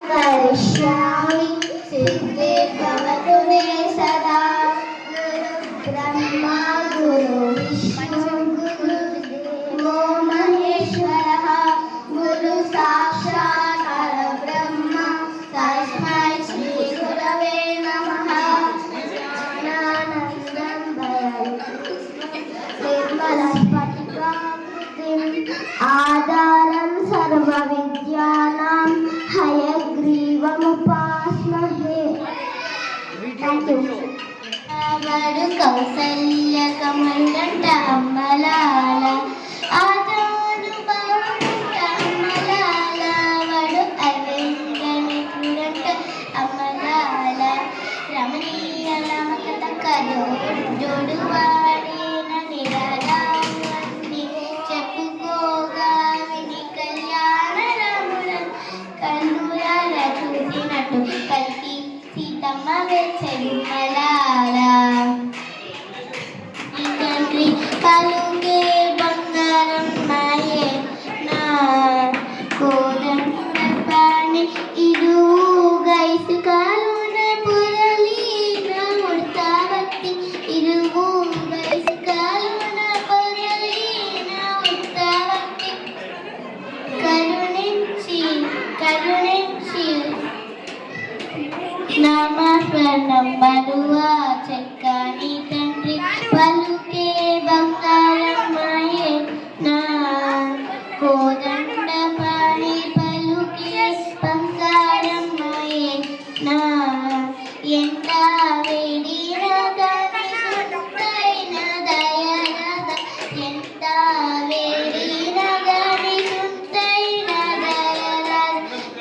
करिष्यामि सिद्धे भवतु मे सदा ब्रह्मा गुरु विष्णु गुरुदेवो महेश्वरः गुरु साक्षात् परब्रह्म तस्मै श्री गुरवे नमः ज्ञानानन्दं निर्मलस्फटिकाकृतिम् आधारं सर्वविद्यानां हयग्रीवमुपास्महे। Thank you. అవడు కౌసల్య కమలంట అమ్మలాల ఆదాను బావుడంట అమ్మలాల వడు అరవిందని చూడంట అమ్మలాల రమణీయ రమకత కదో జోడువాడిన నిరాదాన్ని చెప్పుకోగా విని కళ్యాణ రములను కన్నులాల చూసినట్టు కలిసి సీతమ్మ వెచ్చమలారా ఈ తండ్రి కలుగే బంగారం మాయే నా కోదండ పాణి ఇరువుగా ఇసుకాలున పురలి నా ఉడతావత్తి ఇరువుగా ఇసుకాలున పురలి నా ఉడతావత్తి కరుణించి నామస్మరణం మరువా చెక్కని తండ్రి పలుకే బంగారం మాయే నా కోదండ పాణి పలుకే బంగారం మాయే నా ఎంత వేడిన గాని సుందరైన దయరద ఎంత వేడిన గాని సుందరైన దయరద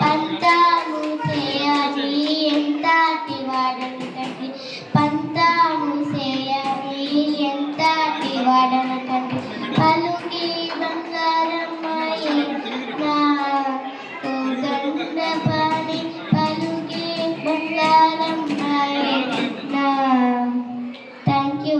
పంతాము చేయని ఎంతటి వాడను తండ్రి పంతాము చేయని ఎంతటి వాడను తండ్రి పలుకి బంగారం మాయే నా కోదండ పాణి పలుకి బంగారం మాయే నా థ్యాంక్ యూ.